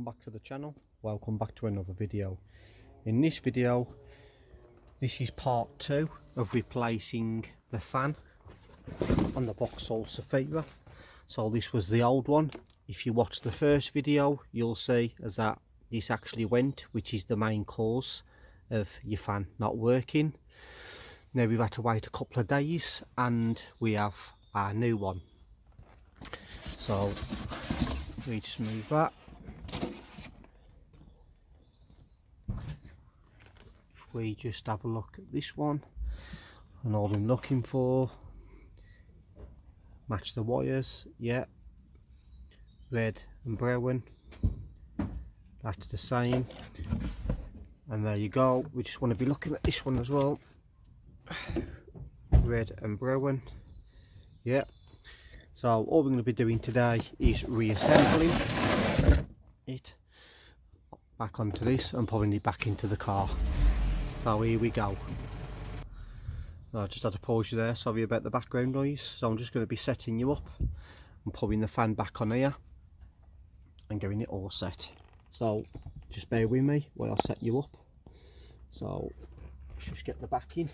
back to the channel. Welcome back to another video. In this video, this is part 2 of replacing the fan on the Vauxhall Zafira. So this was the old one. If you watch the first video, you'll see as that this actually went, which is the main cause of your fan not working. Now we've had to wait a couple of days and we have our new one. So we just move that. If we just have a look at this one, and all I'm looking for, match the wires, yeah, red and brown, that's the same, and there you go. We just want to be looking at this one as well, red and brown, yeah. So all we're going to be doing today is reassembling it back onto this and putting it back into the car. So here we go. I just had to pause you there, sorry about the background noise. So I'm just going to be setting you up and putting the fan back on here and getting it all set. So just bear with me while I set you up. So let's just get the back in.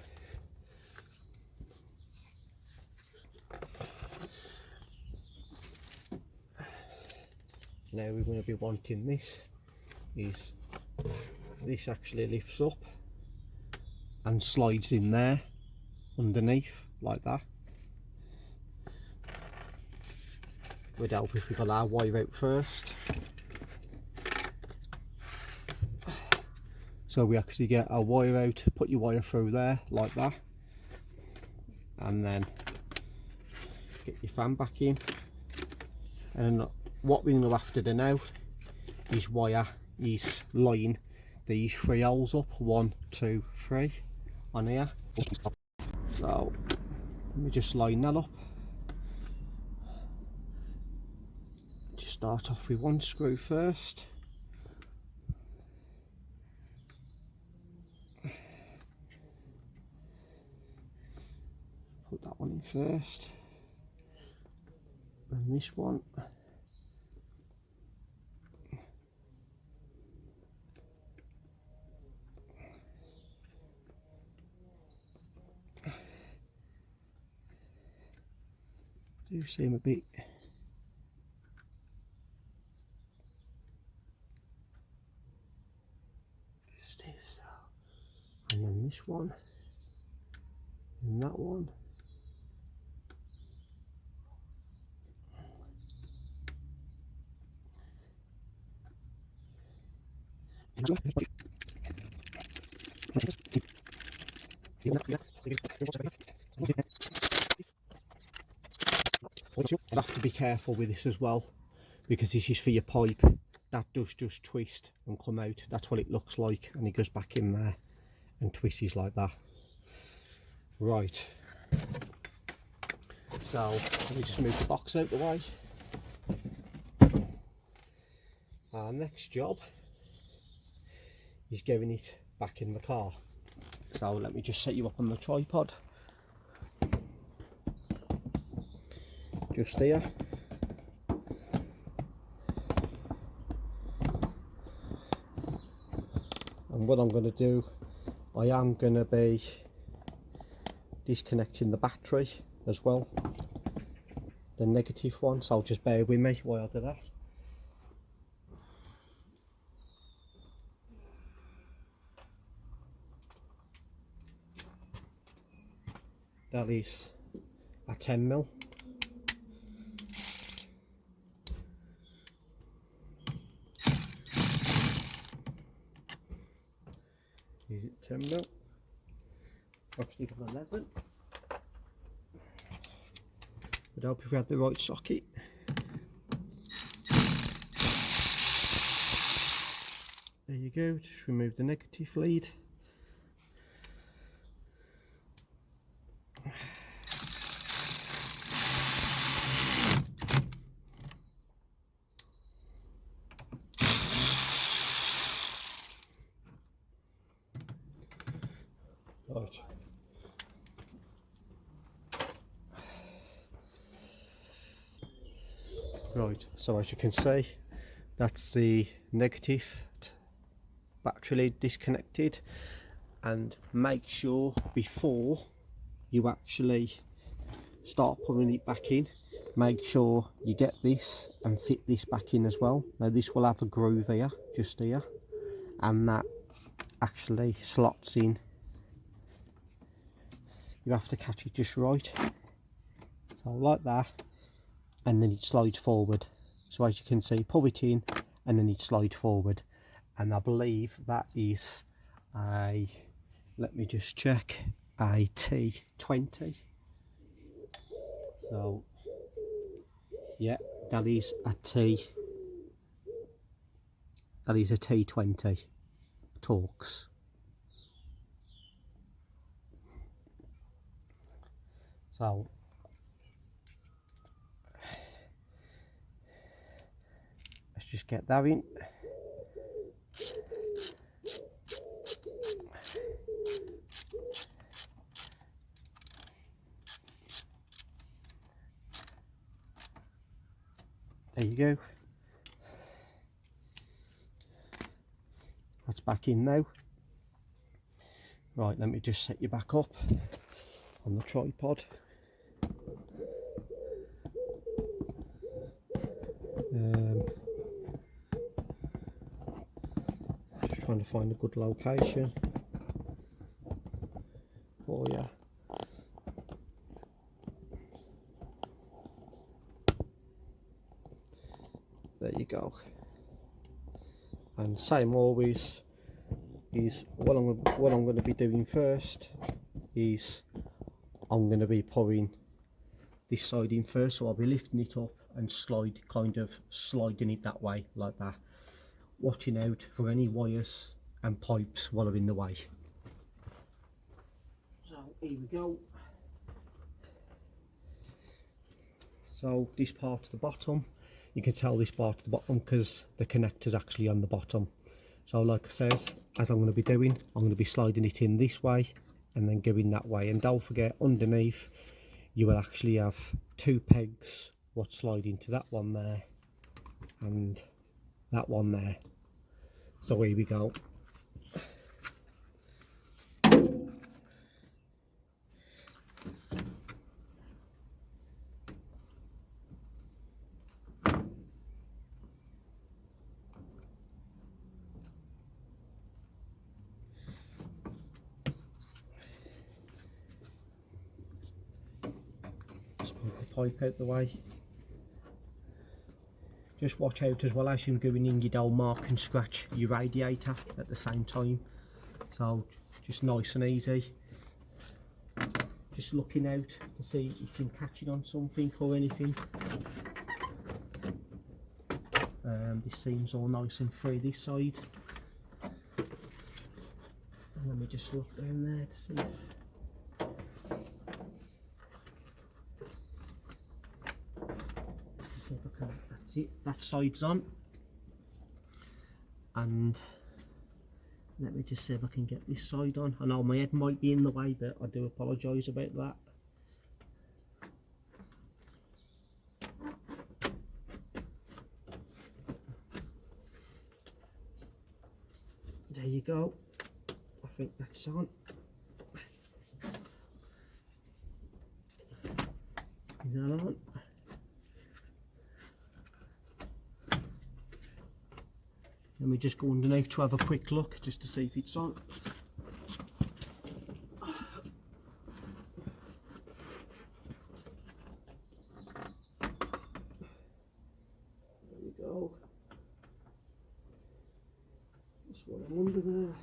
Now we're going to be wanting this actually lifts up and slides in there underneath like that. Would help if we got our wire out first. So we actually get our wire out, put your wire through there like that, and then get your fan back in. And what we're going to have to do now is wire is line these 3 holes up, 1, 2, 3 on here. So let me just line that up. Just start off with 1 screw first. Put that one in first, and this one. Do seem a bit stiff, so. And then this one, and that one. You'll have to be careful with this as well, because this is for your pipe. That does just twist and come out. That's what it looks like, and it goes back in there and twists like that. Right, so let me just move the box out the way. Our next job is getting it back in the car. So let me just set you up on the tripod. Just here. And what I'm going to do, I am going to be disconnecting the battery as well, the negative one, so just bear with me while I do that. That is a 10mm. Is it 10mm? Actually got 11. Would help if we had the right socket. There you go, just remove the negative lead. Right. Right, so as you can see, that's the negative battery lead disconnected. And make sure before you actually start putting it back in, make sure you get this and fit this back in as well. Now this will have a groove here, just here, and that actually slots in. You have to catch it just right, so like that, and then it slides forward. So as you can see, pull it in and then it slides forward. And I believe that is a, let me just check, a T20. So yeah, that is a T20 Torx. So let's just get that in. There you go. That's back in now. Right, let me just set you back up on the tripod. Just trying to find a good location for you. There you go. And same always is what I'm going to be doing first is I'm going to be putting this side in first. So I'll be lifting it up and kind of sliding it that way, like that, watching out for any wires and pipes while are in the way. So here we go. So this part's the bottom. You can tell this part at the bottom because the connector's actually on the bottom. So like I says, as I'm going to be doing, I'm going to be sliding it in this way and then going that way. And don't forget, underneath you will actually have two pegs what slide into that one there and that one there. So here we go. Pipe out the way. Just watch out as well as you're going in, you don't mark and scratch your radiator at the same time. So just nice and easy. Just looking out to see if you can catch it on something or anything. This seems all nice and free this side. And let me just look down there to see if see if I can, that's it, that side's on. And let me just see if I can get this side on. I know my head might be in the way, but I do apologise about that. There you go, I think that's on. Is that on? Let me just go underneath to have a quick look just to see if it's on. There we go. That's what I'm under there.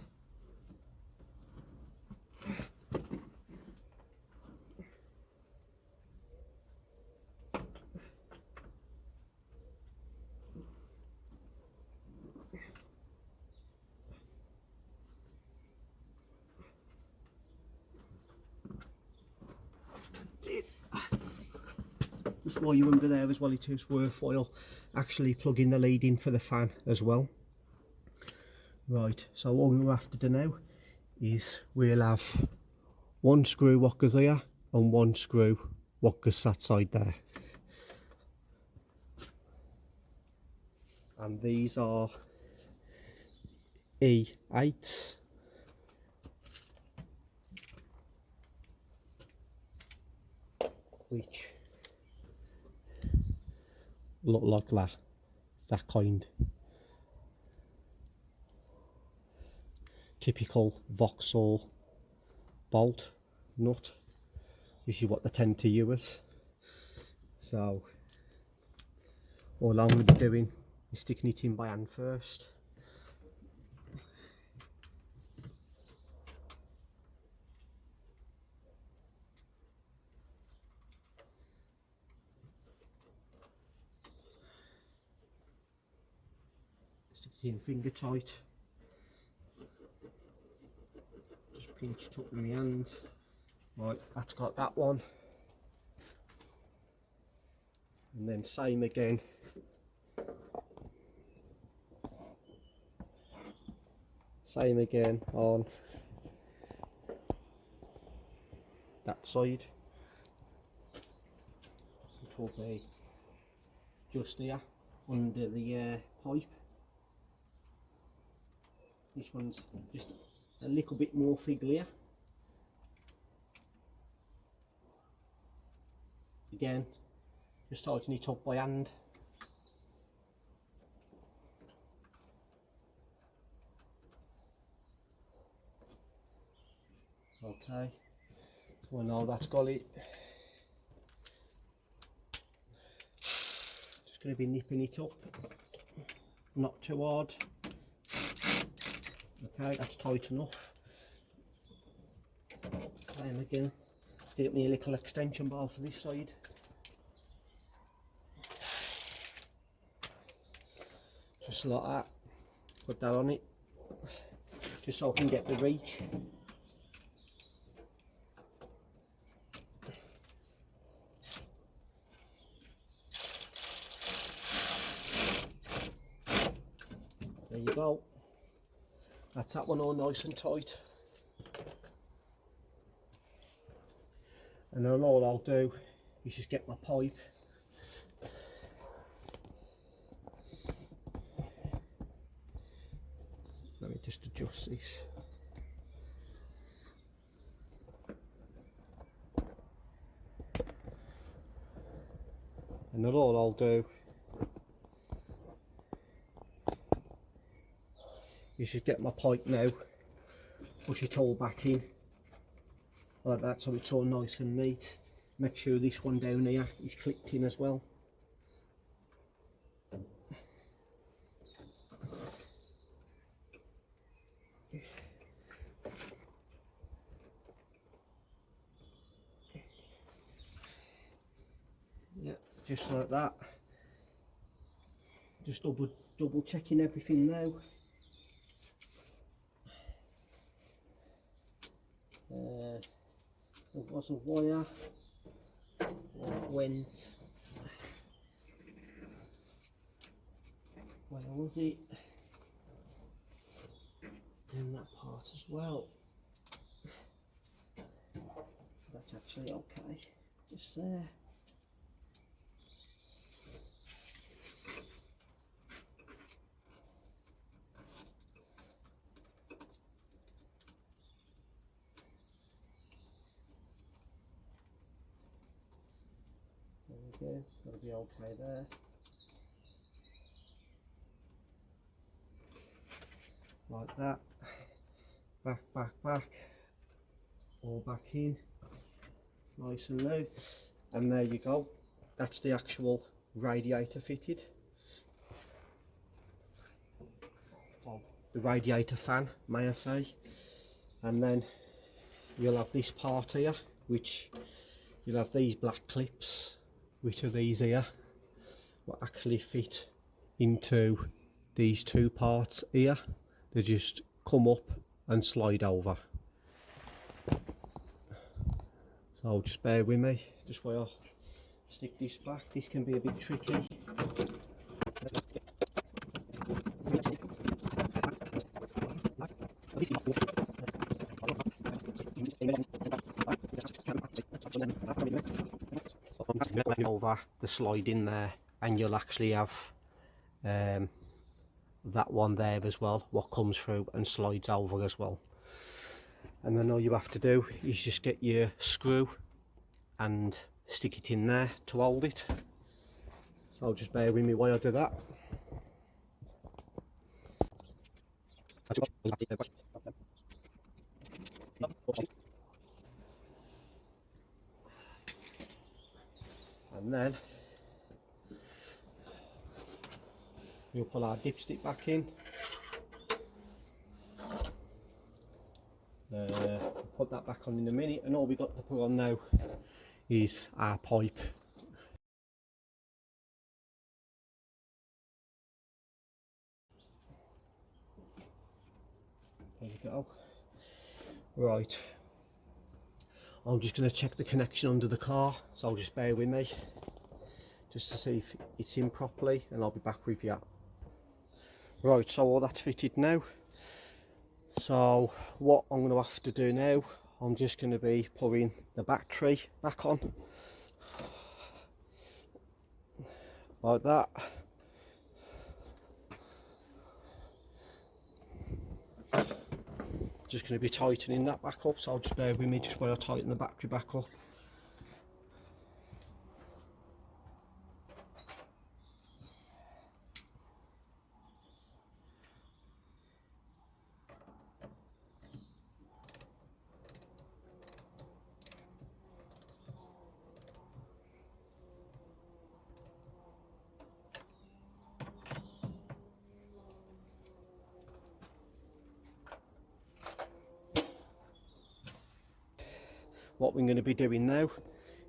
Just while you're under there as well, it is worthwhile actually plugging the lead in for the fan as well. Right, so all we'll have to do now is we'll have one screw what goes here and one screw what goes that side there. and these are E8s. Which look like that kind. Typical Vauxhall bolt nut. This is what they tend to use. So all I'm going to be doing is sticking it in by hand first. Stick it in finger tight. Just pinch it up in my hand. Right, that's got that one. And then same again. Same again on that side. It will be just here under the pipe. This one's just a little bit more figglier. Again, just tighten it up by hand. Okay, so now that's got it. Just going to be nipping it up, not too hard. Okay, that's tight enough. Same again. Let's get me a little extension bar for this side. Just like that. Put that on it, just so I can get the reach. There you go. That's that one all nice and tight. And then all I'll do is just get my pipe. Let me just adjust this. And then all I'll do is just get my pipe now, push it all back in like that, so it's all nice and neat. Make sure this one down here is clipped in as well. Yeah, just like that. Just double checking everything now. There was a wire that went, where was it? In that part as well. That's actually okay, just there. There we go, that'll be okay there. Like that. Back, all back in, nice and low. And there you go, that's the actual radiator fitted. Well, the radiator fan, may I say. And then you'll have this part here, which you'll have these black clips, which are these here, will actually fit into these two parts here. They just come up and slide over. So just bear with me, just while I stick this back. This can be a bit tricky. Over the slide in there, and you'll actually have that one there as well, what comes through and slides over as well. And then all you have to do is just get your screw and stick it in there to hold it. So just bear with me while I do that. And then we'll pull our dipstick back in. Put that back on in a minute, and all we got to put on now is our pipe. There you go. Right, I'm just going to check the connection under the car, so just bear with me just to see if it's in properly, and I'll be back with you. Right, so all that's fitted now. So what I'm going to have to do now, I'm just going to be putting the battery back on like that. Just going to be tightening that back up, so just bear with me just while I tighten the battery back up. What we're going to be doing now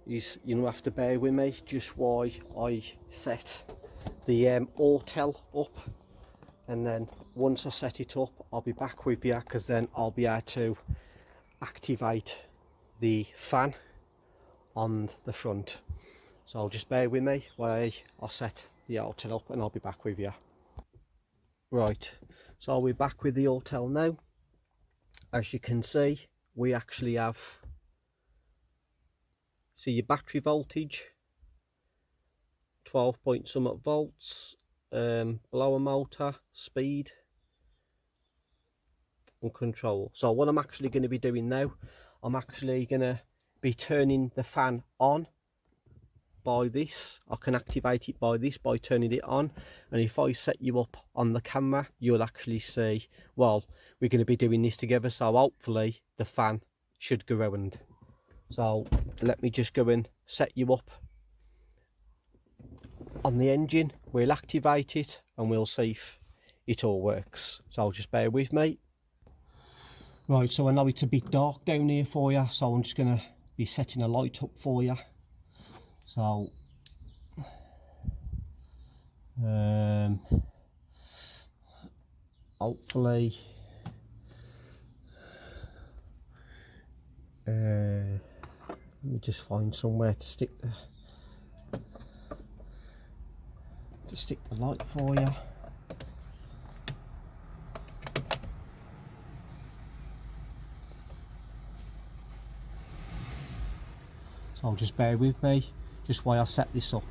is, you know, have to bear with me just while I set the Autel up, and then once I set it up I'll be back with you, because then I'll be able to activate the fan on the front. So just bear with me while I set the Autel up, and I'll be back with you. Right, so we're back with the Autel now. As you can see, we actually have, see your battery voltage, 12 point something volts, blower motor, speed and control. So what I'm actually going to be doing now, I'm actually going to be turning the fan on by this. I can activate it by this, by turning it on, and if I set you up on the camera, you'll actually see, well, we're going to be doing this together, so hopefully the fan should go round. So let me just go and set you up on the engine, we'll activate it and we'll see if it all works. So just bear with me. Right, so I know it's a bit dark down here for you, so I'm just going to be setting a light up for you. So hopefully let me just find somewhere to stick the light for you. So just bear with me just while I set this up.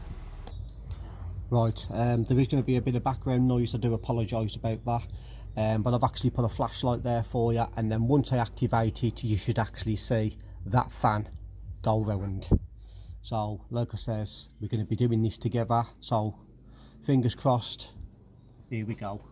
Right, there is going to be a bit of background noise, I do apologise about that, but I've actually put a flashlight there for you, and then once I activate it you should actually see that fan go round. So like I says, we're going to be doing this together, so fingers crossed, here we go.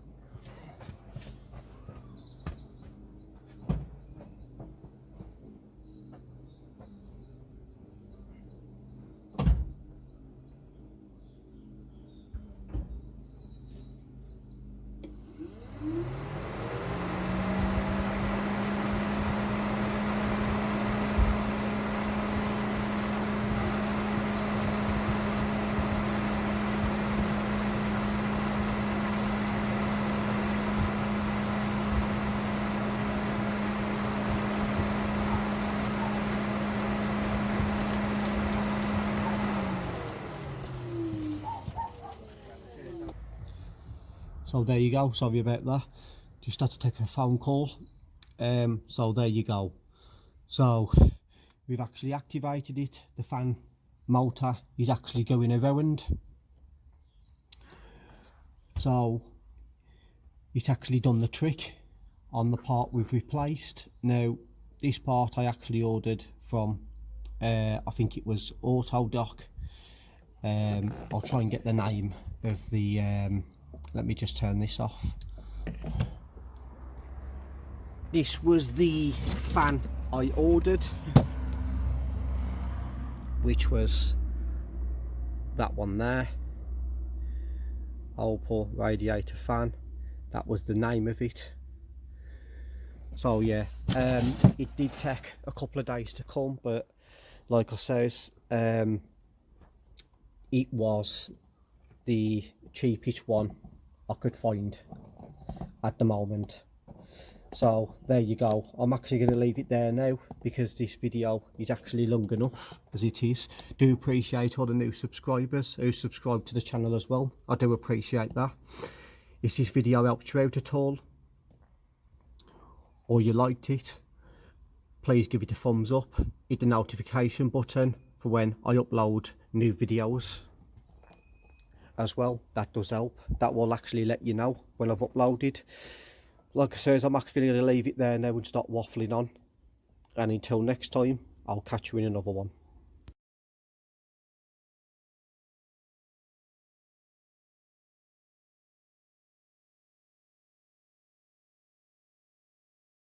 So there you go, sorry about that, just had to take a phone call. So there you go. So we've actually activated it, the fan motor is actually going around. So it's actually done the trick on the part we've replaced. Now this part I actually ordered from I think it was Autodoc. I'll try and get the name of the let me just turn this off. This was the fan I ordered, which was that one there, Alport radiator fan. That was the name of it. So yeah, it did take a couple of days to come, but like I says, it was the cheapest one I could find at the moment. So there you go. I'm actually going to leave it there now because this video is actually long enough as it is. Do appreciate all the new subscribers who subscribe to the channel as well. I do appreciate that. If this video helped you out at all, or you liked it, please give it a thumbs up. Hit the notification button for when I upload new videos as well. That does help. That will actually let you know when I've uploaded. Like I says, I'm actually going to leave it there now and stop waffling on. And until next time, I'll catch you in another one.